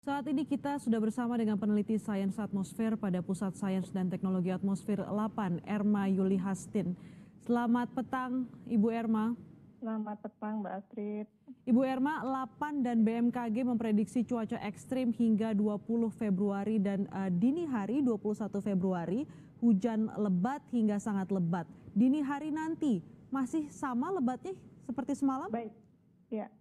Saat ini kita sudah bersama dengan peneliti Sains Atmosfer pada Pusat Sains dan Teknologi Atmosfer 8, Erma Yuli Hastin. Selamat petang, Ibu Erma. Selamat petang, Mbak Astrid. Ibu Erma, 8 dan BMKG memprediksi cuaca ekstrim hingga 20 Februari dan dini hari 21 Februari, hujan lebat hingga sangat lebat. Dini hari nanti masih sama lebatnya seperti semalam? Baik. Ya,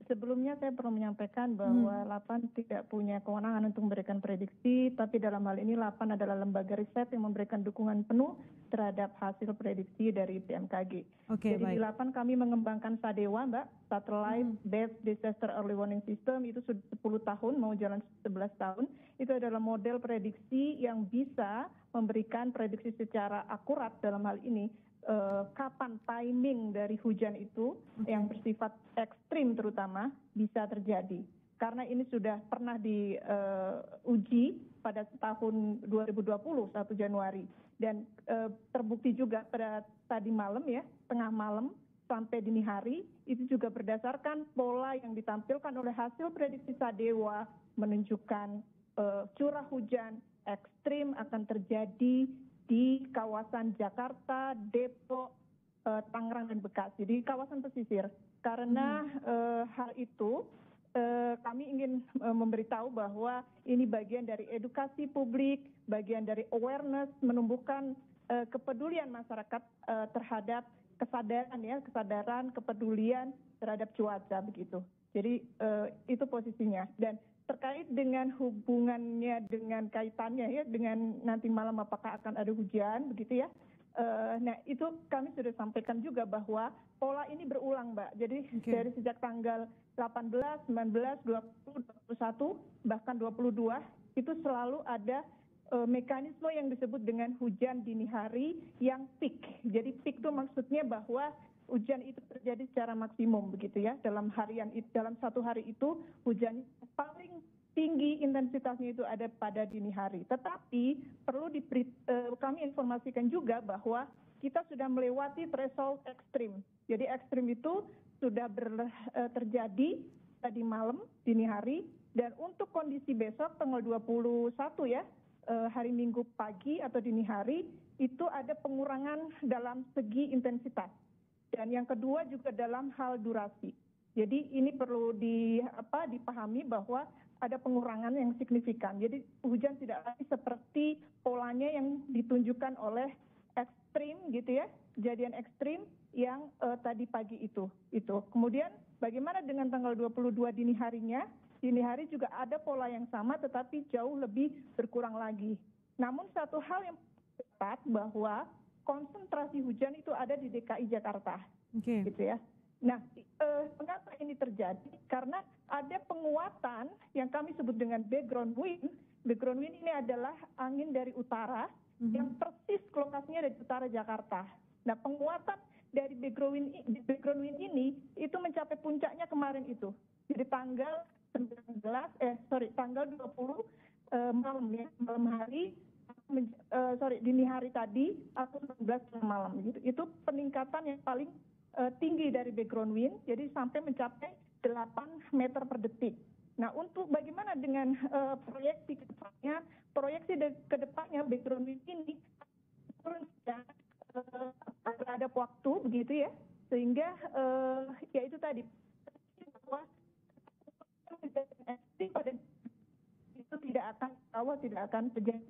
sebelumnya saya perlu menyampaikan bahwa LAPAN tidak punya kewenangan untuk memberikan prediksi, tapi dalam hal ini LAPAN adalah lembaga riset yang memberikan dukungan penuh terhadap hasil prediksi dari BMKG. Jadi baik. Di LAPAN kami mengembangkan SADEWA, Mbak, Satellite Based Disaster Early Warning System, itu sudah 10 tahun, mau jalan 11 tahun. Itu adalah model prediksi yang bisa memberikan prediksi secara akurat dalam hal ini. Kapan timing dari hujan itu yang bersifat ekstrim terutama bisa terjadi. Karena ini sudah pernah diuji pada tahun 2020, 1 Januari. Dan terbukti juga pada tadi malam ya, tengah malam sampai dini hari, itu juga berdasarkan pola yang ditampilkan oleh hasil prediksi SADEWA menunjukkan curah hujan ekstrim akan terjadi di kawasan Jakarta, Depok, Tangerang, dan Bekasi, di kawasan pesisir. Karena hal itu kami ingin memberitahu bahwa ini bagian dari edukasi publik, bagian dari awareness, menumbuhkan kepedulian masyarakat terhadap kesadaran, kepedulian terhadap cuaca begitu. Jadi itu posisinya. Dan terkait dengan hubungannya dengan kaitannya ya dengan nanti malam apakah akan ada hujan begitu ya. Nah itu kami sudah sampaikan juga bahwa pola ini berulang, Mbak. Jadi dari sejak tanggal 18, 19, 20, 21 bahkan 22 itu selalu ada mekanisme yang disebut dengan hujan dini hari yang peak. Jadi peak itu maksudnya bahwa hujan itu terjadi secara maksimum begitu ya, dalam satu hari itu hujan paling tinggi intensitasnya itu ada pada dini hari. Tetapi perlu kami informasikan juga bahwa kita sudah melewati threshold ekstrim. Jadi ekstrim itu sudah terjadi tadi malam dini hari, dan untuk kondisi besok tanggal 21 ya, hari Minggu pagi atau dini hari itu ada pengurangan dalam segi intensitas. Dan yang kedua juga dalam hal durasi. Jadi ini perlu dipahami bahwa ada pengurangan yang signifikan. Jadi hujan tidak lagi seperti polanya yang ditunjukkan oleh ekstrim gitu ya, kejadian ekstrim yang tadi pagi itu. Kemudian bagaimana dengan tanggal 22 dini harinya? Dini hari juga ada pola yang sama tetapi jauh lebih berkurang lagi. Namun satu hal yang tepat bahwa konsentrasi hujan itu ada di DKI Jakarta, gitu ya. Nah, mengapa ini terjadi? Karena ada penguatan yang kami sebut dengan background wind. Background wind ini adalah angin dari utara yang persis lokasinya dari utara Jakarta. Nah, penguatan dari background wind ini itu mencapai puncaknya kemarin itu. Jadi tanggal 20 malam hari. Dini hari tadi atau 19 malam gitu. Itu peningkatan yang paling tinggi dari background wind, jadi sampai mencapai 8 meter per detik. Nah, untuk bagaimana dengan proyeksi ke depannya? Proyeksi ke depannya background wind ini turun terhadap waktu begitu ya, sehingga ya itu tadi bahwa itu tidak akan terjadi.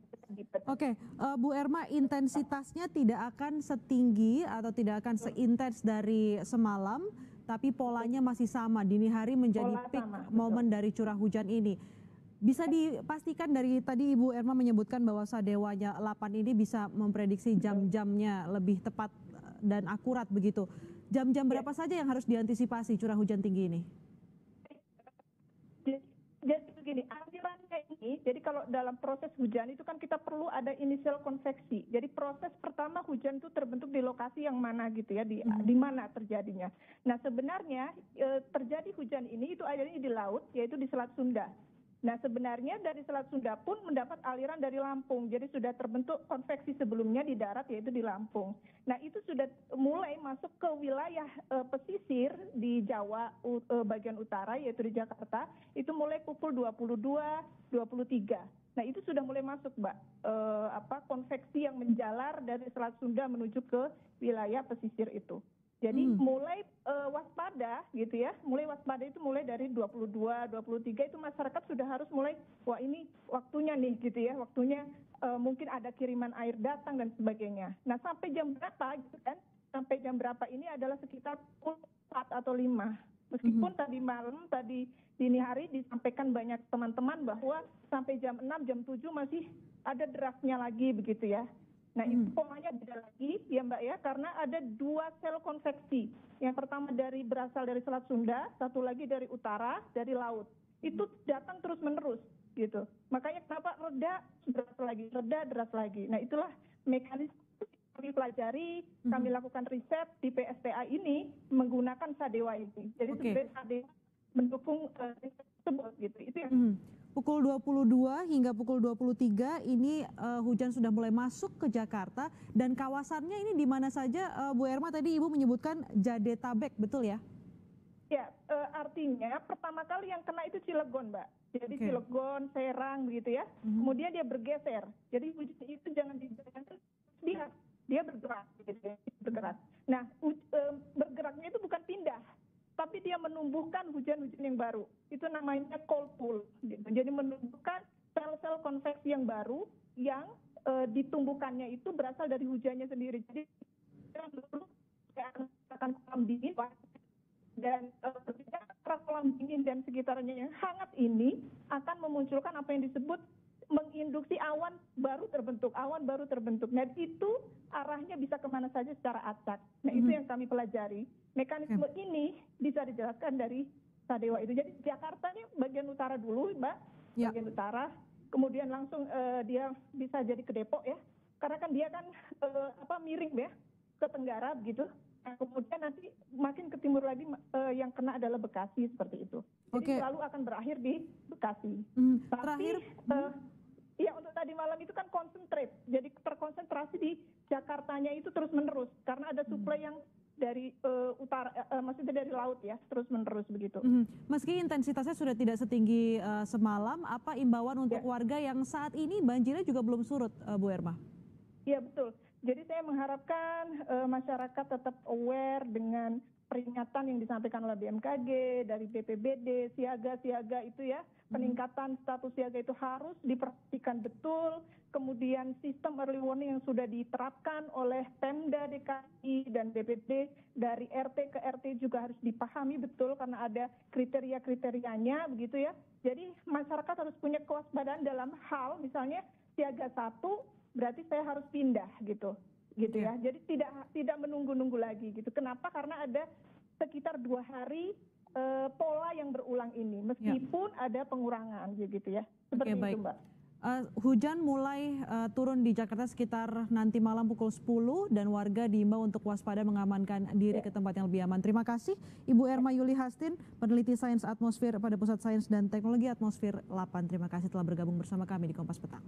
Oke, Bu Erma, intensitasnya tidak akan setinggi atau tidak akan seintens dari semalam, tapi polanya masih sama, dini hari menjadi peak momen dari curah hujan ini. Bisa dipastikan dari tadi Ibu Erma menyebutkan bahwa SADEWA-nya 8 ini bisa memprediksi jam-jamnya lebih tepat dan akurat begitu. Jam-jam berapa saja yang harus diantisipasi curah hujan tinggi ini? Jadi begini, alirannya ini, jadi kalau dalam proses hujan itu kan kita perlu ada initial konveksi. Jadi proses pertama hujan itu terbentuk di lokasi yang mana gitu ya, di mana terjadinya. Nah sebenarnya terjadi hujan ini itu adanya di laut, yaitu di Selat Sunda. Nah, sebenarnya dari Selat Sunda pun mendapat aliran dari Lampung. Jadi sudah terbentuk konveksi sebelumnya di darat, yaitu di Lampung. Nah, itu sudah mulai masuk ke wilayah pesisir di Jawa bagian utara, yaitu di Jakarta. Itu mulai pukul 22, 23. Nah, itu sudah mulai masuk, Mbak, konveksi yang menjalar dari Selat Sunda menuju ke wilayah pesisir itu. Jadi mulai waspada gitu ya, mulai waspada itu mulai dari 22, 23 itu masyarakat sudah harus mulai, wah ini waktunya nih gitu ya, waktunya mungkin ada kiriman air datang dan sebagainya. Nah sampai jam berapa gitu kan, sampai jam berapa ini adalah sekitar pukul 4 atau 5. Meskipun tadi malam, tadi dini hari disampaikan banyak teman-teman bahwa sampai jam 6, jam 7 masih ada derasnya lagi begitu ya. Nah itu polanya beda lagi ya Mbak ya, karena ada 2 sel konveksi. Yang pertama berasal dari Selat Sunda, satu lagi dari utara, dari laut. Itu datang terus menerus gitu. Makanya kenapa reda, deras lagi, reda, deras lagi. Nah itulah mekanisme kami pelajari, kami lakukan riset di PSTA ini menggunakan Sadewa ini. Jadi sebenarnya Sadewa mendukung riset tersebut gitu. Itu yang Pukul 22 hingga pukul 23 ini hujan sudah mulai masuk ke Jakarta dan kawasannya ini di mana saja, Bu Erma tadi Ibu menyebutkan Jadetabek, betul ya? Ya, artinya pertama kali yang kena itu Cilegon, Mbak. Jadi Cilegon, Serang begitu ya. Kemudian dia bergeser. Jadi hujan itu jangan dibayangkan dia bergerak gitu ya, bergerak. Nah, bergeraknya itu bukan pindah, tapi dia menumbuhkan hujan-hujan yang baru. Itu namanya cold pool. Gitu. Jadi menumbuhkan sel-sel konveksi yang baru yang ditumbuhkannya itu berasal dari hujannya sendiri. Jadi dulu akan kolam dingin dan kolam dingin dan sekitarnya yang hangat ini akan memunculkan apa yang disebut menginduksi awan baru terbentuk. Nah itu arahnya bisa kemana saja secara acak. Nah itu yang kami pelajari. Mekanisme ini bisa dijelaskan dari Sadewa itu. Jadi Jakarta ini bagian utara dulu Mbak, bagian utara. Kemudian langsung dia bisa jadi ke Depok ya. Karena kan dia kan miring ya, ke tenggara begitu. Nah, kemudian nanti makin ke timur lagi yang kena adalah Bekasi seperti itu. Jadi selalu akan berakhir di Bekasi. Terakhir, ya untuk tadi malam itu kan konsentrate, jadi terkonsentrasi di Jakartanya itu terus menerus karena ada suplai yang dari utara, maksudnya dari laut ya, terus menerus begitu. Meski intensitasnya sudah tidak setinggi semalam, apa imbauan untuk warga yang saat ini banjirnya juga belum surut, Bu Erma? Iya betul. Jadi saya mengharapkan masyarakat tetap aware dengan peringatan yang disampaikan oleh BMKG, dari BPBD, siaga-siaga itu ya, peningkatan status siaga itu harus diperhatikan betul, kemudian sistem early warning yang sudah diterapkan oleh Pemda DKI dan BPD dari RT ke RT juga harus dipahami betul karena ada kriteria-kriterianya begitu ya. Jadi masyarakat harus punya kewaspadaan dalam hal misalnya siaga 1 berarti saya harus pindah gitu ya. Jadi tidak menunggu-nunggu lagi gitu. Kenapa? Karena ada sekitar 2 hari pola yang berulang ini, meskipun ada pengurangan gitu ya. Seperti itu, Mbak. Hujan mulai turun di Jakarta sekitar nanti malam pukul 10 dan warga diimbau untuk waspada mengamankan diri ke tempat yang lebih aman. Terima kasih Ibu Erma Yuli Hastin, peneliti Sains Atmosfer pada Pusat Sains dan Teknologi Atmosfer 8. Terima kasih telah bergabung bersama kami di Kompas Petang.